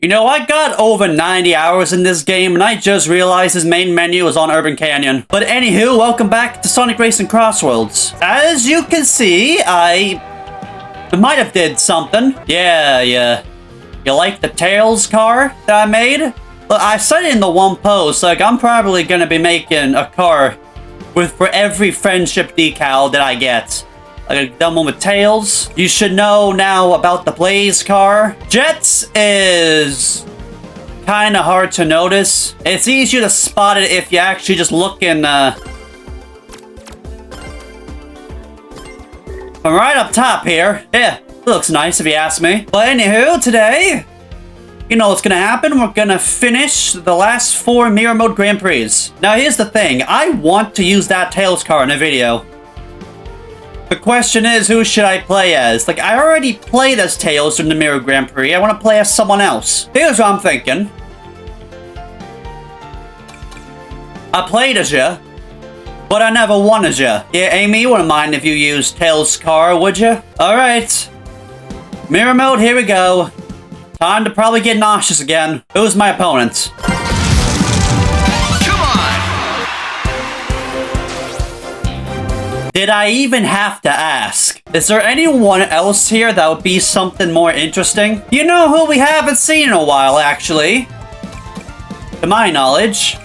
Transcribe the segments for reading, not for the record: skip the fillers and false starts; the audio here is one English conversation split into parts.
You know, I got over 90 hours in this game, and I just realized his main menu is on Urban Canyon. But anywho, welcome back to Sonic Racing Crossroads. As you can see, I might have did something. Yeah. You like the Tails car that I made? Look, I said it in the one post, like, I'm probably gonna be making a car for every friendship decal that I get. Like, I've done one with Tails. You should know now about the Blaze car. Jets is kind of hard to notice. It's easier to spot it if you actually just look in, from right up top here. Yeah, it looks nice if you ask me. But anywho, today, you know what's gonna happen? We're gonna finish the last 4 Mirror Mode Grand Prix. Now here's the thing. I want to use that Tails car in a video. The question is, who should I play as? Like, I already played as Tails in the Mirror Grand Prix. I want to play as someone else. Here's what I'm thinking. I played as ya, but I never won as ya. Yeah, Amy, you wouldn't mind if you used Tails' car, would ya? Alright. Mirror Mode, here we go. Time to probably get nauseous again. Who's my opponent? Did I even have to ask? Is there anyone else here that would be something more interesting? You know who we haven't seen in a while, actually? To my knowledge,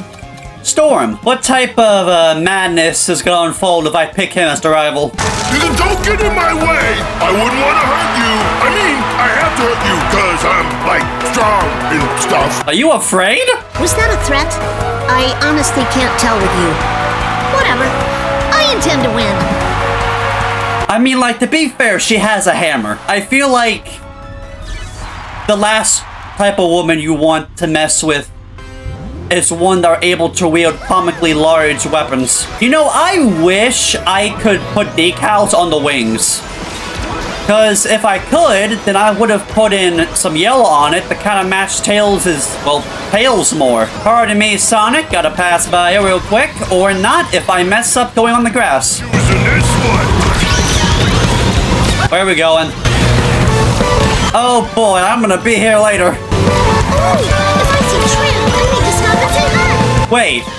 Storm. What type of madness is gonna unfold if I pick him as the rival? Don't get in my way! I wouldn't want to hurt you! I mean, I have to hurt you because I'm, like, strong and stuff. Are you afraid? Was that a threat? I honestly can't tell with you. Whatever. I intend to win. I mean, like, to be fair, she has a hammer. I feel like the last type of woman you want to mess with is one that are able to wield comically large weapons. You know, I wish I could put decals on the wings. Because if I could, then I would have put in some yellow on it to kind of match Tails' well, Tails more. Pardon me, Sonic, gotta pass by you real quick, or not if I mess up going on the grass. Where are we going? Oh boy, I'm gonna be here later. Oh, if I see Trim, I need to stop and say hi.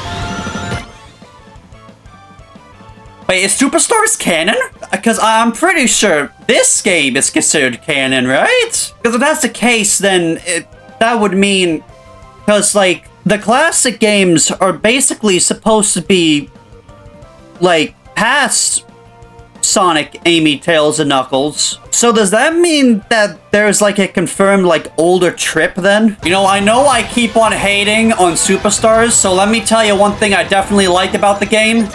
Wait, is Superstars canon? Because I'm pretty sure this game is considered canon, right? Because if that's the case, then that would mean... Because, like, the classic games are basically supposed to be, like, past Sonic, Amy, Tails, and Knuckles. So does that mean that there's, like, a confirmed, like, older Trip, then? You know I keep on hating on Superstars, so let me tell you one thing I definitely liked about the game.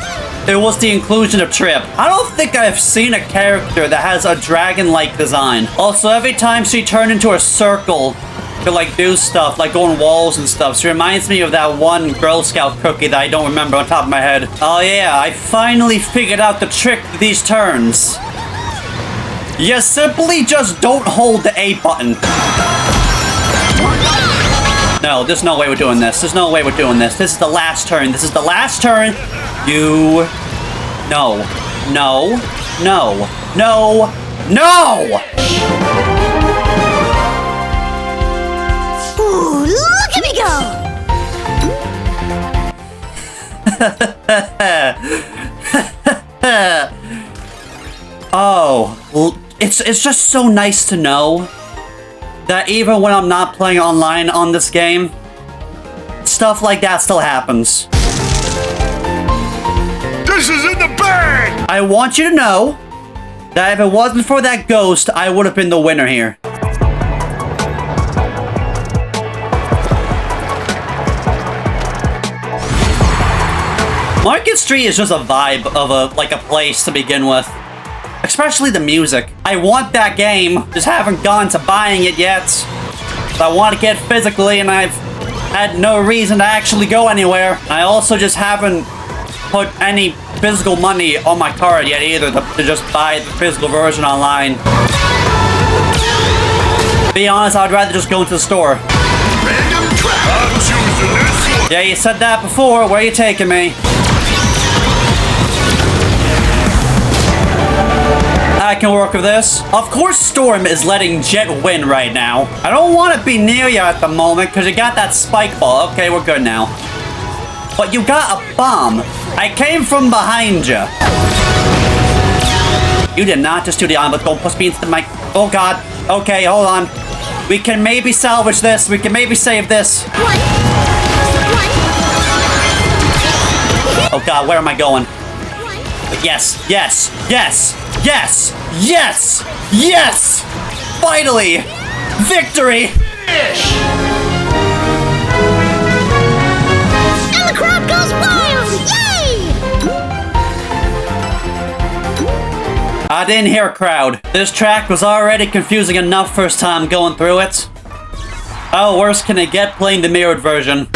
It was the inclusion of Trip. I don't think I've seen a character that has a dragon-like design. Also, every time she turned into a circle to, like, do stuff, like go on walls and stuff, she reminds me of that one Girl Scout cookie that I don't remember on top of my head. Oh yeah, I finally figured out the trick to these turns. You simply just don't hold the A button. No, there's no way we're doing this. There's no way we're doing this. This is the last turn. This is the last turn. You... No. No. No. No. No! Ooh, look at me go! Oh, it's just so nice to know that even when I'm not playing online on this game, stuff like that still happens. This is in the bag! I want you to know that if it wasn't for that ghost, I would have been the winner here. Market Street is just a vibe of a place to begin with. Especially the music. I want that game, just haven't gone to buying it yet. So I want to get physically, and I've had no reason to actually go anywhere. I also just haven't put any physical money on my card yet either to just buy the physical version online. To be honest, I'd rather just go into the store. Random trap. I'm choosing this. Yeah, you said that before. Where are you taking me? I can work with this. Of course Storm is letting Jet win right now. I don't want to be near you at the moment because you got that spike ball. Okay, we're good now. But you got a bomb. I came from behind you. You did not just do the arm, but don't push me into the mic. Oh god. Okay, hold on. We can maybe salvage this. We can maybe save this. Oh god, where am I going? Yes, yes, yes, yes, yes, yes! Finally! Victory! And the crowd goes wild! Yay! I didn't hear a crowd. This track was already confusing enough first time going through it. How worse can it get playing the mirrored version?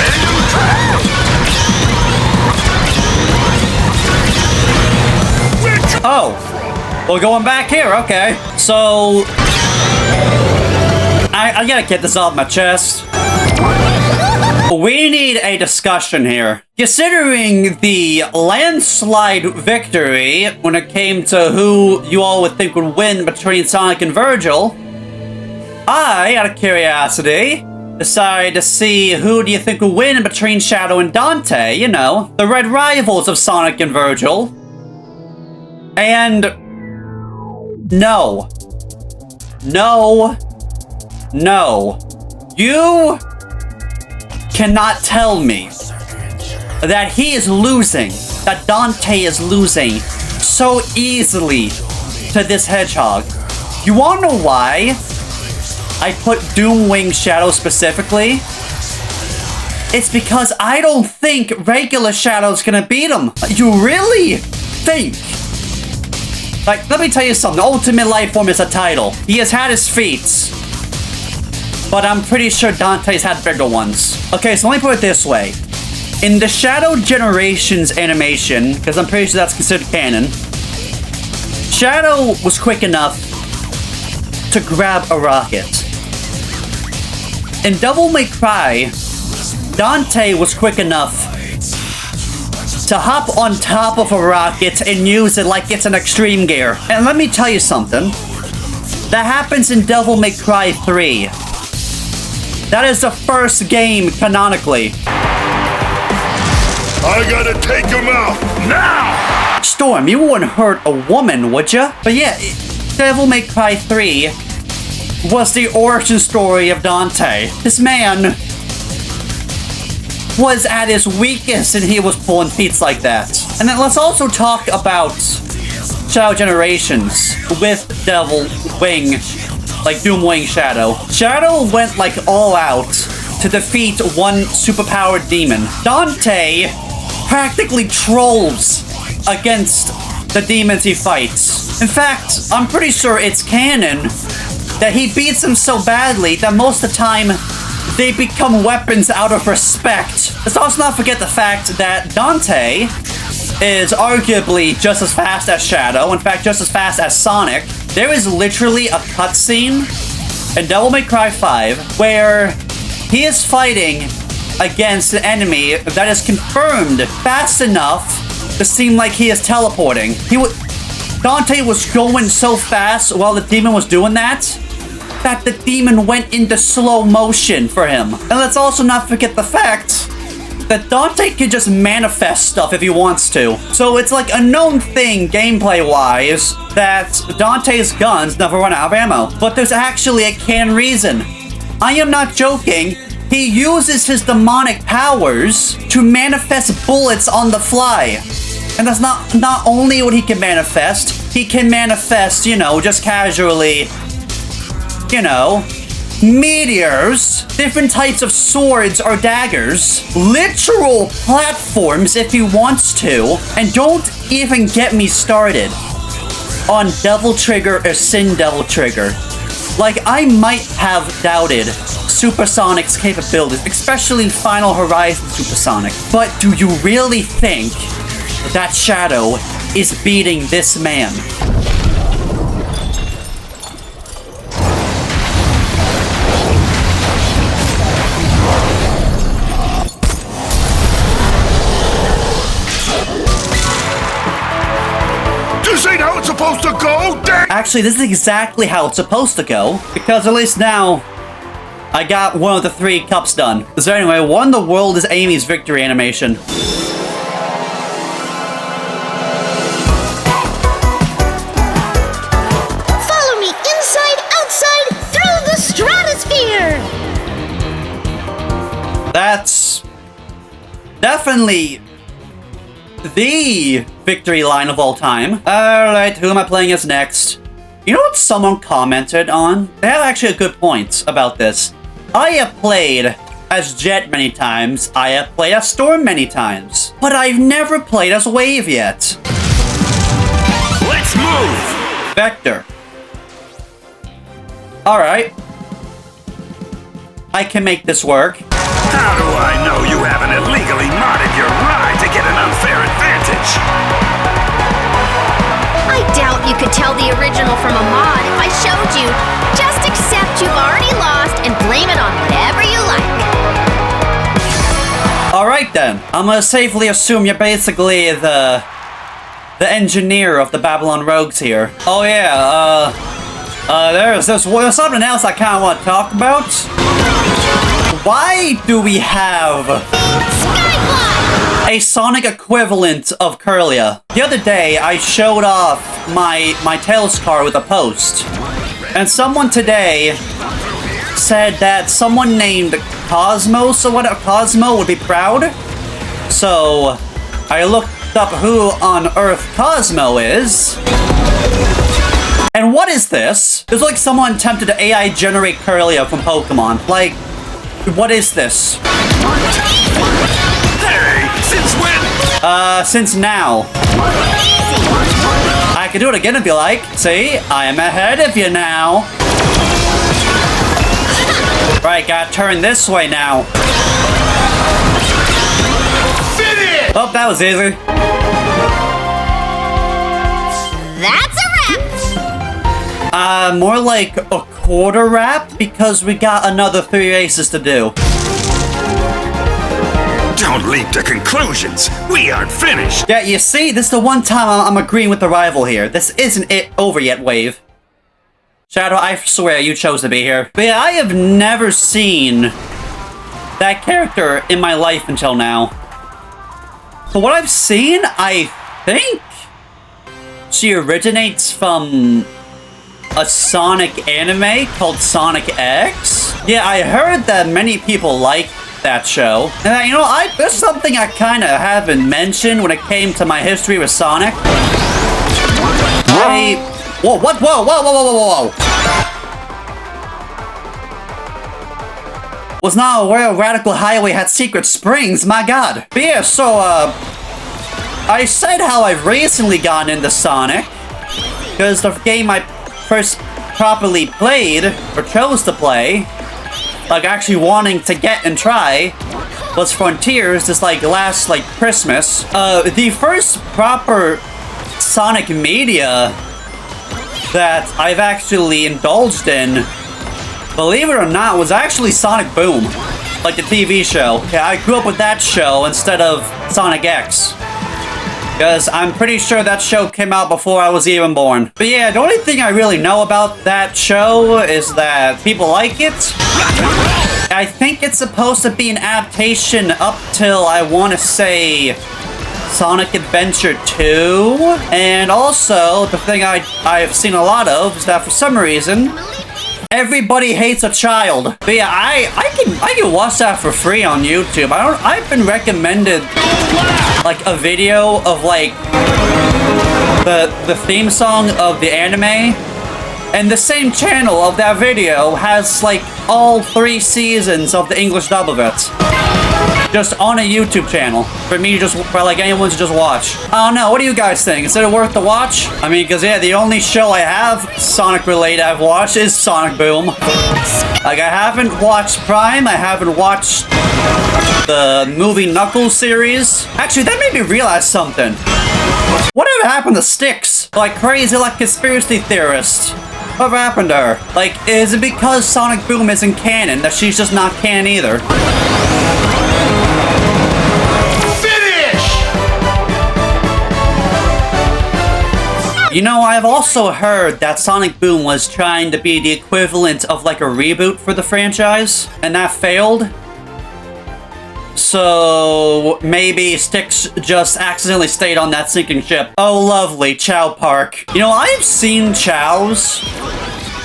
Oh, we're going back here, okay. So, I gotta get this off my chest. We need a discussion here. Considering the landslide victory when it came to who you all would think would win between Sonic and Virgil, I, out of curiosity, decided to see who do you think would win between Shadow and Dante, you know, the red rivals of Sonic and Virgil. And no. No. No. You cannot tell me that he is losing, that Dante is losing so easily to this hedgehog. You wanna know why I put Doomwing Shadow specifically? It's because I don't think regular Shadow's gonna beat him. You really think? Like, let me tell you something. Ultimate Life Form is a title. He has had his feats. But I'm pretty sure Dante's had bigger ones. Okay, so let me put it this way. In the Shadow Generations animation, because I'm pretty sure that's considered canon, Shadow was quick enough to grab a rocket. In Devil May Cry, Dante was quick enough to hop on top of a rocket and use it like it's an extreme gear. And let me tell you something. That happens in Devil May Cry 3. That is the first game canonically. I gotta take him out now! Storm, you wouldn't hurt a woman, would ya? But yeah, Devil May Cry 3 was the origin story of Dante. This man was at his weakest and he was pulling feats like that. And then let's also talk about Shadow Generations with Devil Wing, like Doomwing Shadow. Shadow went like all out to defeat one superpowered demon. Dante practically trolls against the demons he fights. In fact, I'm pretty sure it's canon that he beats them so badly that most of the time they become weapons out of respect. Let's also not forget the fact that Dante is arguably just as fast as Shadow, in fact just as fast as Sonic. There is literally a cutscene in Devil May Cry 5 where he is fighting against an enemy that is confirmed fast enough to seem like he is teleporting. Dante was going so fast while the demon was doing that the demon went into slow motion for him. And let's also not forget the fact that Dante can just manifest stuff if he wants to. So it's like a known thing gameplay-wise that Dante's guns never run out of ammo. But there's actually a canon reason. I am not joking. He uses his demonic powers to manifest bullets on the fly. And that's not only what he can manifest, you know, just casually, you know, meteors, different types of swords or daggers, literal platforms if he wants to, and don't even get me started on Devil Trigger or Sin Devil Trigger. Like, I might have doubted Supersonic's capabilities, especially Final Horizon Supersonic. But do you really think that Shadow is beating this man? This ain't how it's supposed to go, dang! Actually, this is exactly how it's supposed to go, because at least now I got one of the 3 cups done. So anyway, what in the world is Amy's victory animation? Follow me inside, outside, through the stratosphere! That's definitely the victory line of all time. Alright, who am I playing as next? You know what someone commented on? They have actually a good point about this. I have played as Jet many times, I have played as Storm many times, but I've never played as Wave yet. Let's move! Vector. Alright. I can make this work. How do I know you haven't illegally modded your ride to get an unfair advantage? I doubt you could tell the original from a mod if I showed you. Just accept you've already lost and blame it on whatever you like. Alright then. I'm gonna safely assume you're basically the engineer of the Babylon Rogues here. Oh yeah, there's something else I kinda want to talk about. Why do we have a Sonic equivalent of Curlia? The other day, I showed off my Tails car with a post. And someone today said that someone named Cosmos or whatever, Cosmo would be proud. So, I looked up who on earth Cosmo is. And what is this? It's like someone attempted to AI generate Curlia from Pokemon. Like, what is this? Hey, since when? Since now. I could do it again if you like. See, I am ahead of you now. Right, gotta turn this way now. Finish! Oh, that was easy. That's a wrap! More like a quarter wrap because we got another 3 races to do. Don't leap to conclusions. We aren't finished. Yeah, you see, this is the one time I'm agreeing with the rival here. This isn't it over yet, Wave. Shadow, I swear you chose to be here. But yeah, I have never seen that character in my life until now. So what I've seen, I think she originates from a Sonic anime called Sonic X. Yeah, I heard that many people like that show. And you know, there's something I kind of haven't mentioned when it came to my history with Sonic. Whoa, what? Whoa, whoa, whoa, whoa, whoa, whoa. Was not aware Radical Highway had secret springs, my god. But yeah, so, I said how I've recently gotten into Sonic, because the game I first properly played, or chose to play, like actually wanting to get and try, was Frontiers, this last Christmas. The first proper Sonic media that I've actually indulged in, believe it or not, was actually Sonic Boom, like the TV show. Yeah, I grew up with that show instead of Sonic X, because I'm pretty sure that show came out before I was even born. But yeah, the only thing I really know about that show is that people like it. I think it's supposed to be an adaptation up till, I want to say, Sonic Adventure 2. And also, the thing I've seen a lot of is that for some reason, everybody hates a child. But yeah, I can watch that for free on YouTube. I've been recommended a video of the theme song of the anime, and the same channel of that video has all 3 seasons of the English dub of it. Just on a YouTube channel for me to for anyone to just watch. I don't know, what do you guys think? Is it worth the watch? I mean, because yeah, the only show I have Sonic related I've watched is Sonic Boom. I haven't watched Prime, I haven't watched the movie Knuckles series. Actually, that made me realize something. Whatever happened to Styx? Crazy conspiracy theorist. Whatever happened to her? Is it because Sonic Boom isn't canon that she's just not canon either? You know, I've also heard that Sonic Boom was trying to be the equivalent of like a reboot for the franchise, and that failed. So maybe Styx just accidentally stayed on that sinking ship. Oh, lovely, Chao Park. You know, I've seen Chaos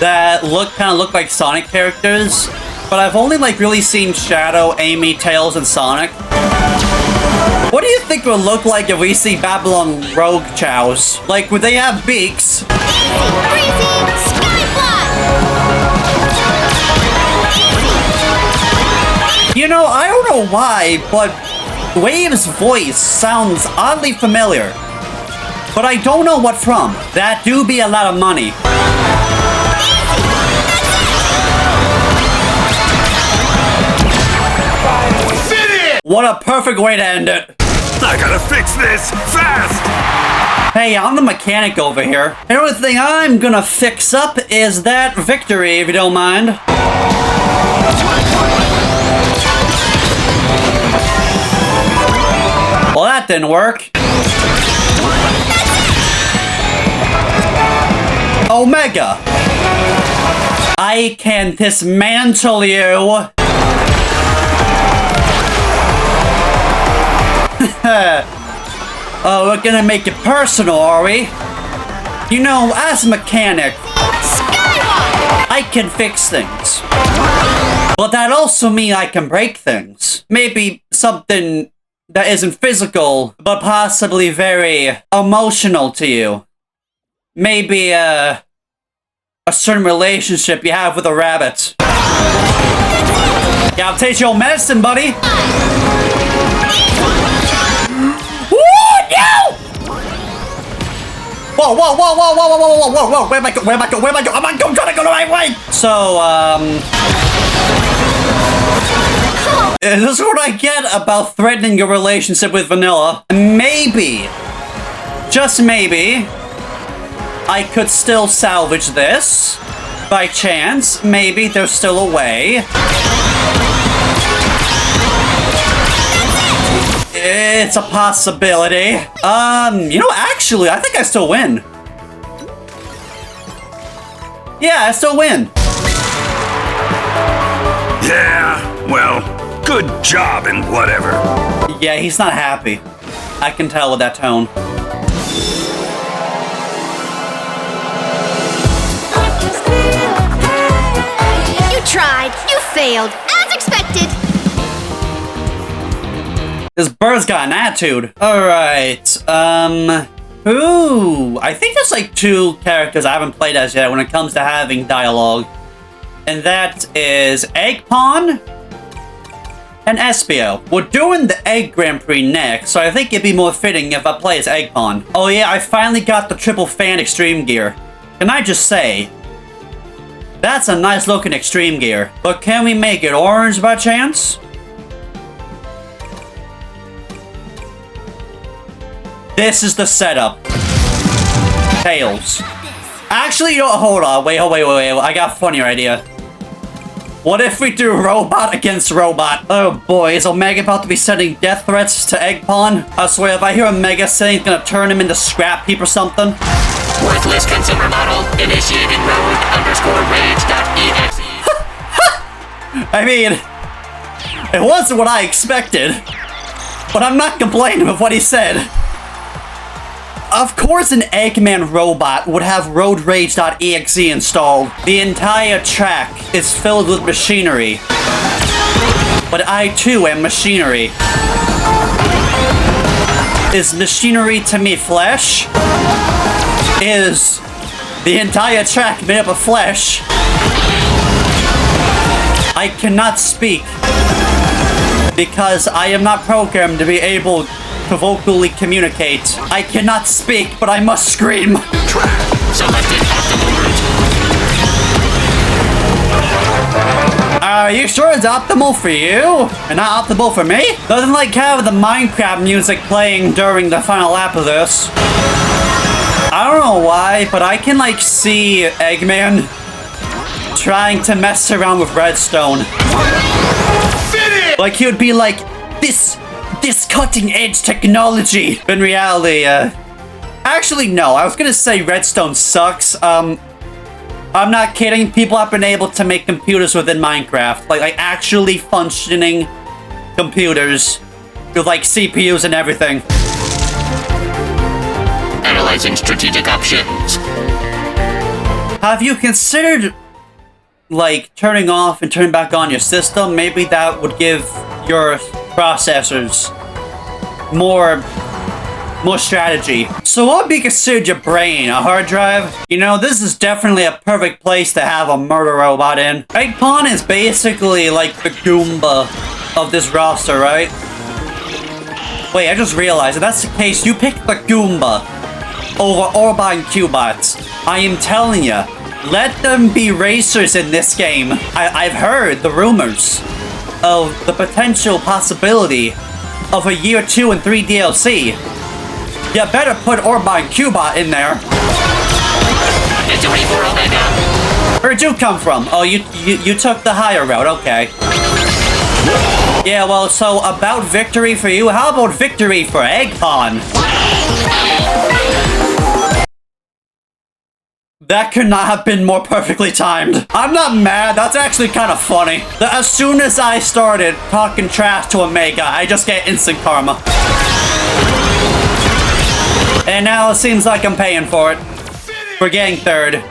that kind of look like Sonic characters, but I've only like really seen Shadow, Amy, Tails, and Sonic. What do you think it would look like if we see Babylon Rogue Chaos? Like, would they have beaks? You know, I don't know why, but Wave's voice sounds oddly familiar. But I don't know what from. That do be a lot of money. What a perfect way to end it. I gotta fix this fast. Hey, I'm the mechanic over here. The only thing I'm gonna fix up is that victory, if you don't mind. Well, that didn't work. Omega! I can dismantle you! Oh, we're gonna make it personal, are we? You know, as a mechanic, I can fix things. But that also means I can break things. Maybe something that isn't physical, but possibly very emotional to you. Maybe a certain relationship you have with a rabbit. Yeah, I'll take your medicine, buddy. Whoa, no! Whoa, whoa, whoa, whoa, whoa, whoa, whoa, whoa, whoa, where am I going? Where am I going? Where am I going? I'm trying to go the right way! So, is this what I get about threatening your relationship with Vanilla? Maybe, just maybe, I could still salvage this. By chance, maybe there's still a way. It's a possibility. You know, actually, I think I still win. Yeah, I still win. Yeah, well, good job and whatever. Yeah, he's not happy. I can tell with that tone. You tried. You failed. As expected. This bird's got an attitude. Alright, ooh, I think there's like 2 characters I haven't played as yet when it comes to having dialogue. And that is Eggpon and Espio. We're doing the Egg Grand Prix next, so I think it'd be more fitting if I play as Eggpon. Oh yeah, I finally got the triple fan extreme gear. Can I just say, that's a nice looking extreme gear. But can we make it orange by chance? This is the setup. Tails. Actually, you know, hold on. Wait. I got a funnier idea. What if we do robot against robot? Oh boy, is Omega about to be sending death threats to Eggpon? I swear, if I hear Omega saying he's gonna turn him into scrap heap or something. Worthless consumer model, initiating rogue_rage.exe. I mean, it wasn't what I expected, but I'm not complaining with what he said. Of course an Eggman robot would have roadrage.exe installed. The entire track is filled with machinery. But I too am machinery. Is machinery to me flesh? Is the entire track made up of flesh? I cannot speak because I am not programmed to be able to vocally communicate. I cannot speak, but I must scream. Are you sure it's optimal for you? And not optimal for me? Doesn't like have the Minecraft music playing during the final lap of this. I don't know why, but I can like see Eggman trying to mess around with redstone. Like he would be like, this cutting edge technology. But in reality, Actually, no. I was gonna say redstone sucks. I'm not kidding. People have been able to make computers within Minecraft. Like actually functioning computers with, like, CPUs and everything. Analyzing strategic options. Have you considered, like, turning off and turning back on your system? Maybe that would give your processors more strategy. So what would be considered your brain? A hard drive? You know, this is definitely a perfect place to have a murder robot in. Egg Pawn is basically like the Goomba of this roster, right? Wait, I just realized if that's the case, you picked the Goomba over Orba and Cubots. I am telling you, let them be racers in this game. I've heard the rumors of the potential possibility of a Year 2 and 3 DLC. You better put Orba and Cubot in there. Victory for Omega. Where'd you come from? Oh, you took the higher route, okay. Yeah, well, so about victory for you, how about victory for Egg Pawn? That could not have been more perfectly timed. I'm not mad, that's actually kind of funny. As soon as I started talking trash to Omega, I just get instant karma. And now it seems like I'm paying for it. For getting third.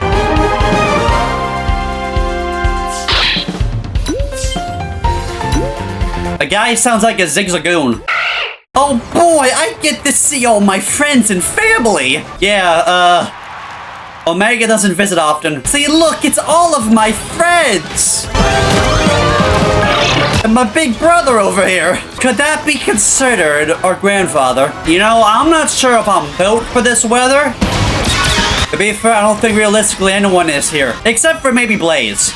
The guy sounds like a zigzagoon. Oh boy, I get to see all my friends and family. Yeah, Omega doesn't visit often. See, look, it's all of my friends. And my big brother over here. Could that be considered our grandfather? You know, I'm not sure if I'm built for this weather. To be fair, I don't think realistically anyone is here. Except for maybe Blaze.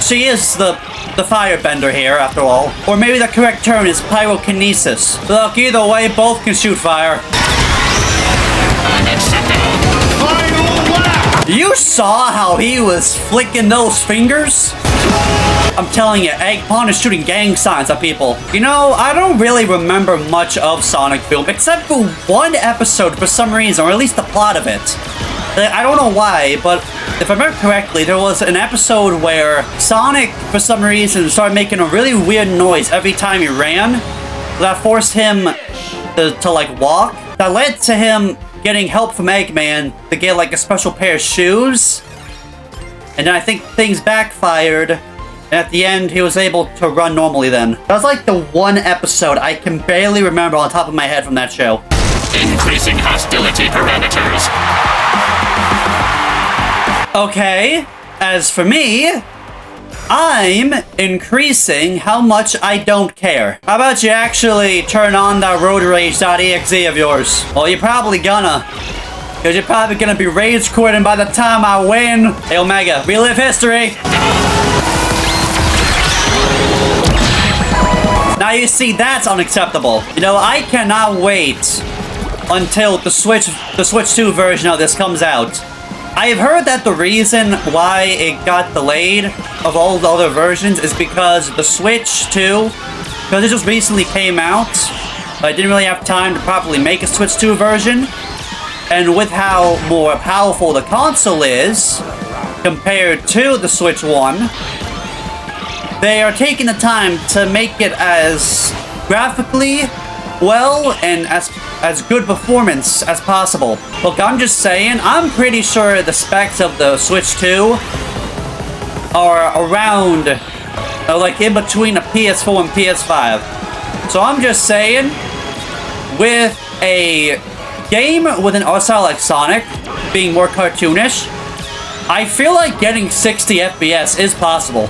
She is the firebender here, after all. Or maybe the correct term is pyrokinesis. Look, either way, both can shoot fire. You saw how he was flicking those fingers? I'm telling you, Egg Pawn is shooting gang signs at people. You know, I don't really remember much of Sonic Boom, except for one episode for some reason, or at least the plot of it. I don't know why, but if I remember correctly, there was an episode where Sonic, for some reason, started making a really weird noise every time he ran. That forced him to like, walk. That led to him getting help from Eggman to get, like, a special pair of shoes. And then I think things backfired. And at the end, he was able to run normally then. That was like the one episode I can barely remember on top of my head from that show. Increasing hostility parameters. Okay, as for me, I'm increasing how much I don't care. How about you actually turn on that roadrage.exe of yours? Well, you're probably gonna. Because you're probably gonna be rage quitting by the time I win. Hey, Omega, relive history. Now you see, that's unacceptable. You know, I cannot wait until the Switch 2 version of this comes out. I've heard that the reason why it got delayed of all the other versions is because the Switch 2, because it just recently came out, I didn't really have time to properly make a Switch 2 version. And with how more powerful the console is compared to the Switch 1, they are taking the time to make it as graphically well and as good performance as possible. Look, I'm just saying, I'm pretty sure the specs of the Switch 2 are around, like in between a PS4 and PS5. So I'm just saying, with a game with an art style like Sonic being more cartoonish, I feel like getting 60 FPS is possible.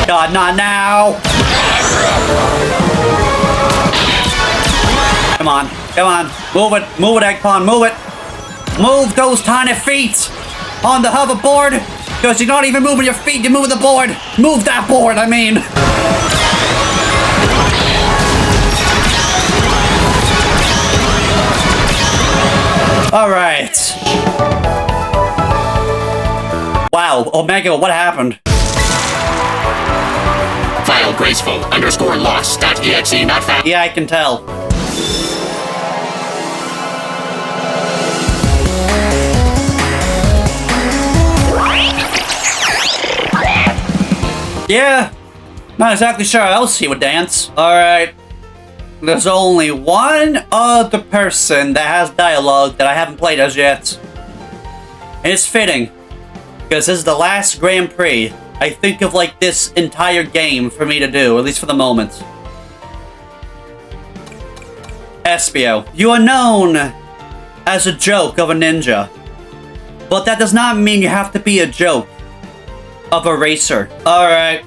God, not now! Come on, come on. Move it, Egg Pawn, move it. Move those tiny feet on the hoverboard. Because you're not even moving your feet, you're moving the board. Move that board, I mean. All right. Wow, Omega, what happened? File graceful _loss.exe not found. Yeah, I can tell. Yeah, not exactly sure how else he would dance. Alright. There's only one other person that has dialogue that I haven't played as yet. And it's fitting, because this is the last Grand Prix I think of like this entire game for me to do, at least for the moment. Espio, you are known as a joke of a ninja, but that does not mean you have to be a joke of a racer. Alright,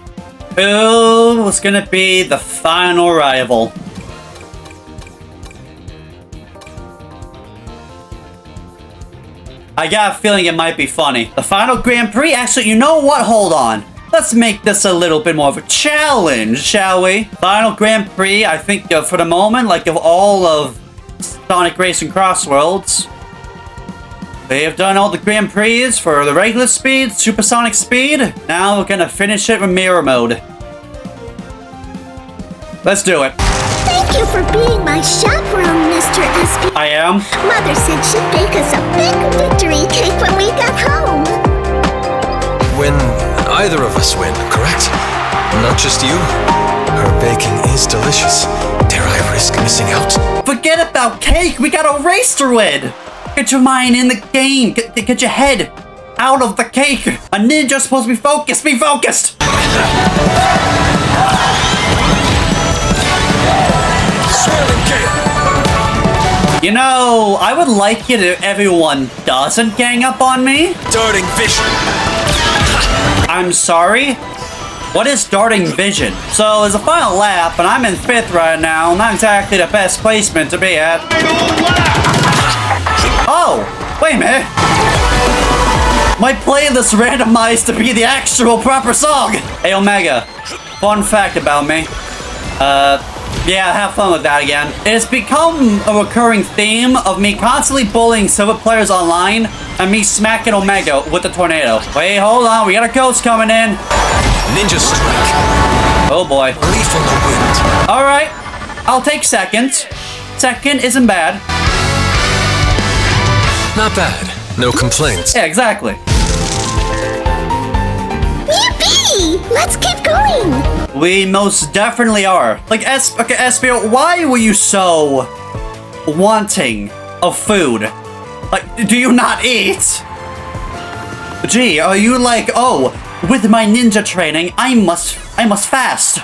who was gonna be the final rival? I got a feeling it might be funny. The final Grand Prix? Actually, you know what? Hold on. Let's make this a little bit more of a challenge, shall we? Final Grand Prix, I think for the moment, like of all of Sonic Racing Crossworlds, they have done all the Grand Prix for the regular speed, supersonic speed. Now we're gonna finish it with mirror mode. Let's do it. Thank you for being my chaperone, Mr. SP. I am. Mother said she'd bake us a big victory cake when we got home. When either of us win, correct? Not just you. Her baking is delicious. Dare I risk missing out? Forget about cake. We got a race to win. Get your mind in the game. Get your head out of the cake. A ninja's supposed to be focused. Be focused. You know, I would like it if everyone doesn't gang up on me. Darting vision. I'm sorry? What is darting vision? So, as a final lap, and I'm in 5th right now, not exactly the best placement to be at. Oh, wait a minute. My playlist randomized to be the actual proper song. Hey, Omega, fun fact about me. Yeah, have fun with that again. It has become a recurring theme of me constantly bullying silver players online and me smacking Omega with the tornado. Wait, hold on, we got a ghost coming in. Ninja strike. Oh boy. Leaf on the wind. Alright, I'll take second. Second isn't bad. Not bad. No complaints. Yeah, exactly. Yippee! Let's keep going. We most definitely are. Like, okay, Espio, why were you so wanting of food? Like, do you not eat? Gee, are you like, oh, with my ninja training, I must fast.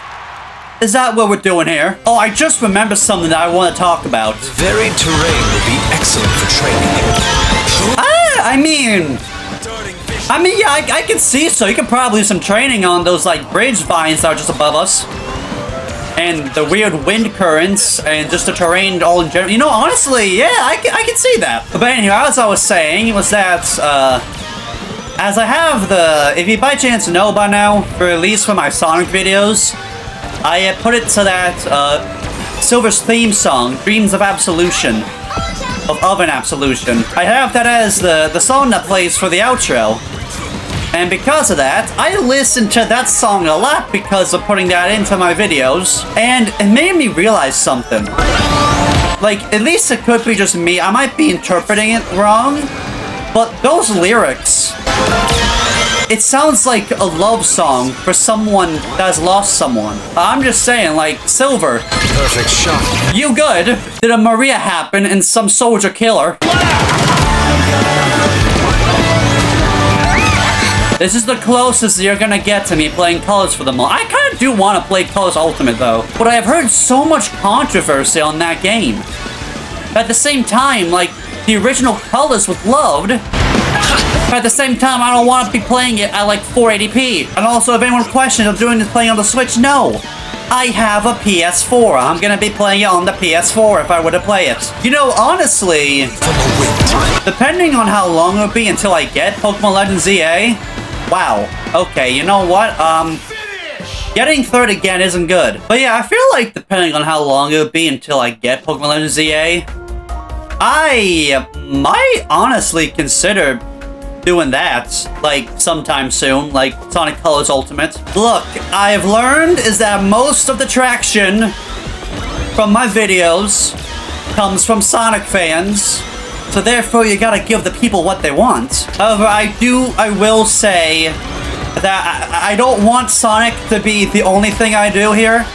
Is that what we're doing here? Oh, I just remembered something that I want to talk about. The varied terrain will be excellent for training. I mean, yeah, I can see so. You could probably do some training on those, like, bridge vines that are just above us. And the weird wind currents and just the terrain all in general. You know, honestly, yeah, I can see that. But anyway, as I was saying, was that, as I have if you by chance know by now, for at least for my Sonic videos, I put it so that, Silver's theme song, Dreams of Absolution, of an Absolution, I have that as the song that plays for the outro. And because of that, I listen to that song a lot because of putting that into my videos. And it made me realize something. Like, at least it could be just me. I might be interpreting it wrong. But those lyrics, it sounds like a love song for someone that has lost someone. I'm just saying, like, Silver. Perfect shot. You good? Did a Maria happen and some soldier kill her? This is the closest you're gonna get to me playing Colors for the moment. I kind of do want to play Colors Ultimate, though. But I have heard so much controversy on that game. At the same time, like, the original Colors was loved. But at the same time, I don't want to be playing it at, like, 480p. And also, if anyone questions of doing this playing on the Switch, no. I have a PS4. I'm gonna be playing it on the PS4 if I were to play it. You know, honestly, depending on how long it'll be until I get Pokemon Legends ZA, wow. Okay, you know what? Getting third again isn't good. But yeah, I feel like depending on how long it would be until I get Pokemon Legends ZA, I might honestly consider doing that, like, sometime soon, like Sonic Colors Ultimate. Look, I've learned is that most of the traction from my videos comes from Sonic fans, so therefore you gotta give the people what they want. However, I will say that I don't want Sonic to be the only thing I do here.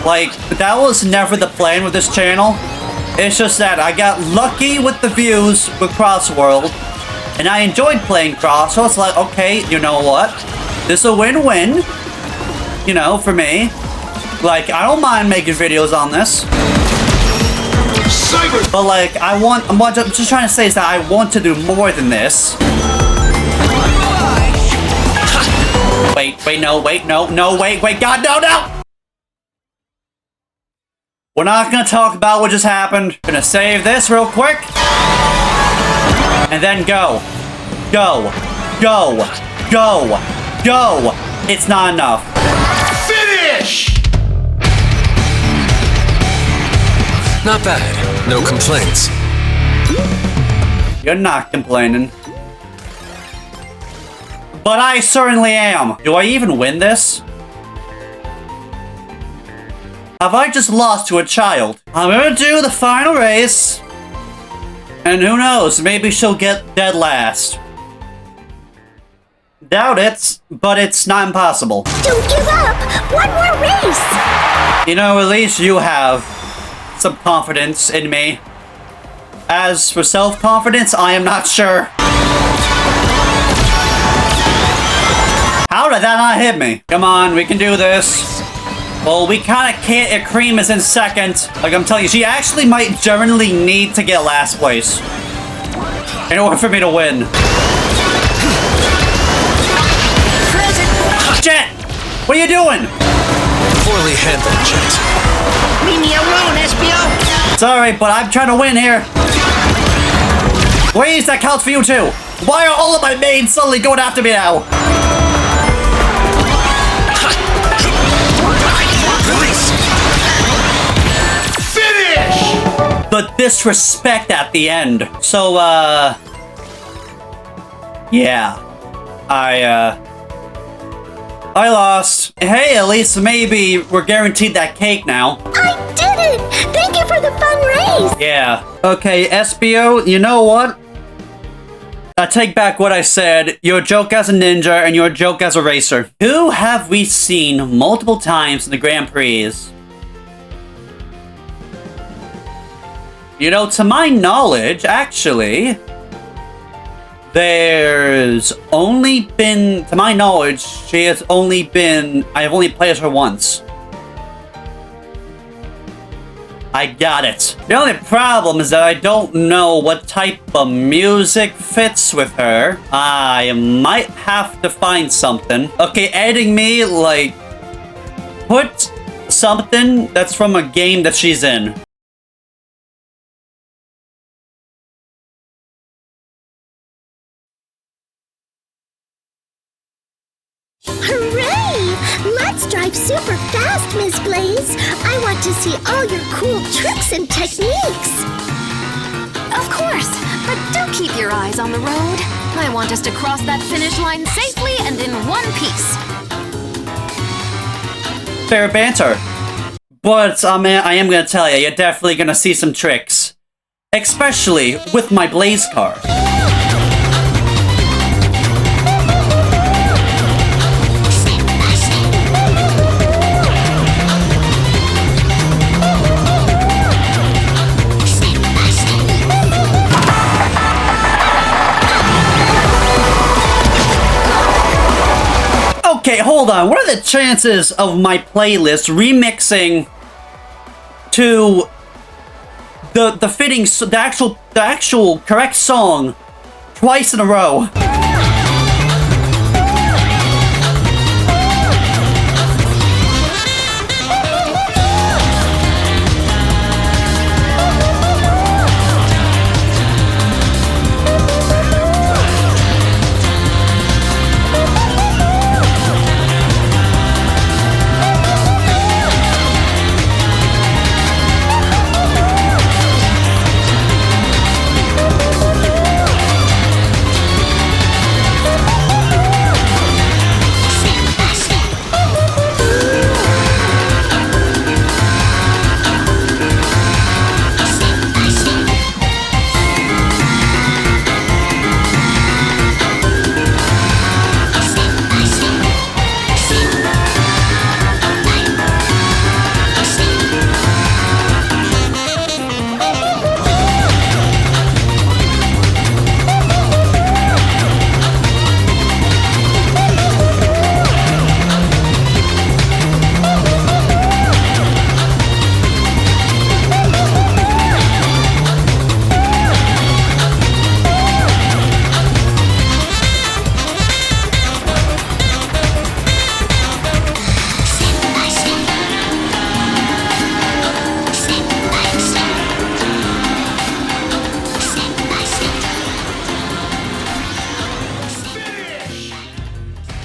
Like, that was never the plan with this channel. It's just that I got lucky with the views with Cross World, and I enjoyed playing Cross, so it's like, okay, you know what? This is a win-win, you know, for me. Like, I don't mind making videos on this. But like, I'm just trying to say is that I want to do more than this. Wait, no, wait, God, no! We're not gonna talk about what just happened. Gonna save this real quick. And then go. Go. It's not enough. Finish! Not bad. No complaints. You're not complaining. But I certainly am. Do I even win this? Have I just lost to a child? I'm gonna do the final race. And who knows, maybe she'll get dead last. Doubt it, but it's not impossible. Don't give up! One more race! You know, at least you have some confidence in me. As for self-confidence, I am not sure. How did that not hit me? Come on, we can do this. Well, we kinda can't if Cream is in second. Like I'm telling you, she actually might genuinely need to get last place in order for me to win. Jet! What are you doing? Poorly handled, Jet. Leave me alone, SBO! Sorry, but I'm trying to win here. Please, that counts for you too. Why are all of my mains suddenly going after me now? The disrespect at the end. So, yeah. I lost. Hey, at least maybe we're guaranteed that cake now. I did it! Thank you for the fun race! Yeah. Okay, SBO, you know what? I take back what I said. You're a joke as a ninja, and you're a joke as a racer. Who have we seen multiple times in the Grand Prix? You know, to my knowledge, actually, there's only been, to my knowledge, I've only played her once. I got it. The only problem is that I don't know what type of music fits with her. I might have to find something. Okay, adding me, like, put something that's from a game that she's in. Hooray! Let's drive super fast, Miss Blaze. I want to see all your cool tricks and techniques. Of course, but do keep your eyes on the road. I want us to cross that finish line safely and in one piece. Fair banter. But, I am gonna tell you, you're definitely gonna see some tricks. Especially with my Blaze car. Okay, hold on. What are the chances of my playlist remixing to the actual correct song twice in a row?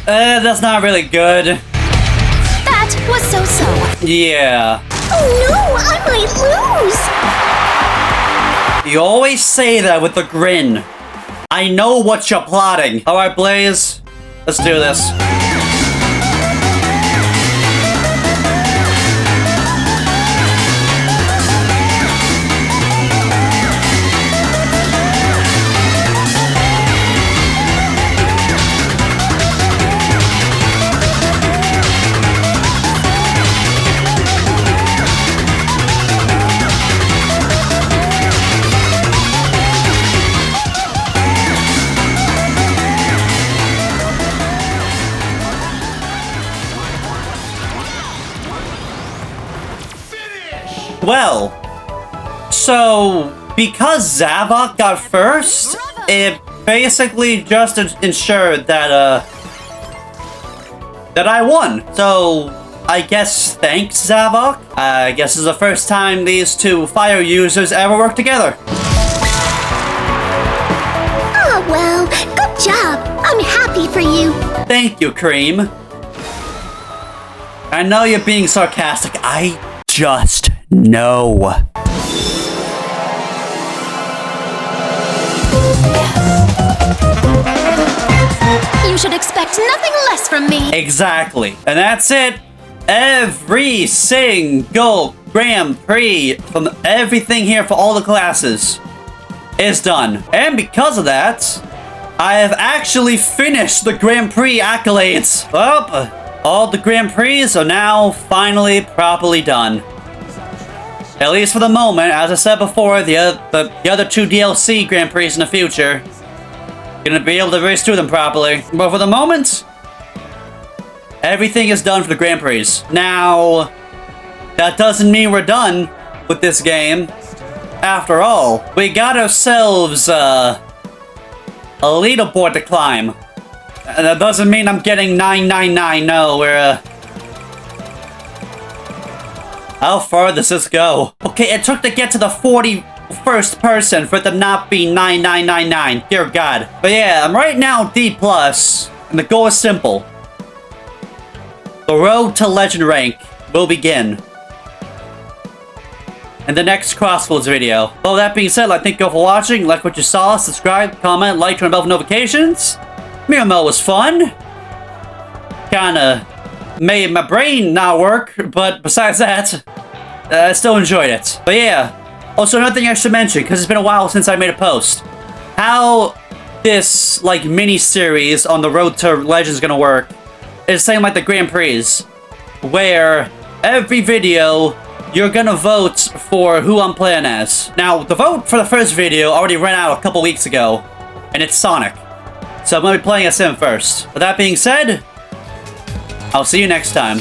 That's not really good. That was so-so. Yeah. Oh no, I might lose! You always say that with a grin. I know what you're plotting. Alright, Blaze. Let's do this. Well, so because Zavok got first, it basically just ensured that that I won. So I guess thanks, Zavok. I guess it's the first time these two fire users ever worked together. Oh well, good job. I'm happy for you. Thank you, Cream. I know you're being sarcastic. I just know. You should expect nothing less from me. Exactly. And that's it. Every single Grand Prix from everything here for all the classes is done. And because of that, I have actually finished the Grand Prix accolades. Well, all the Grand Prix are now finally properly done. At least for the moment. As I said before, the other two DLC Grand Prix in the future, gonna be able to race through them properly. But for the moment, everything is done for the Grand Prix. Now, that doesn't mean we're done with this game. After all, we got ourselves a leaderboard to climb. And that doesn't mean I'm getting 999. No, we're how far does this go? Okay, it took to get to the 41st person for it to not be 9999. Dear God. But yeah, I'm right now D+, and the goal is simple. The road to Legend rank will begin in the next Crossroads video. Well, that being said, I'd like to thank you all for watching. Like what you saw, subscribe, comment, like, turn on bell for notifications. Miramo was fun. Kinda made my brain not work, but besides that, I still enjoyed it. But yeah, also another thing I should mention, because it's been a while since I made a post, how this like mini-series on the road to Legends is gonna work is the same like the Grand Prix, where every video you're gonna vote for who I'm playing as. Now, the vote for the first video already ran out a couple weeks ago, and it's Sonic. So I'm gonna be playing as him first. With that being said, I'll see you next time.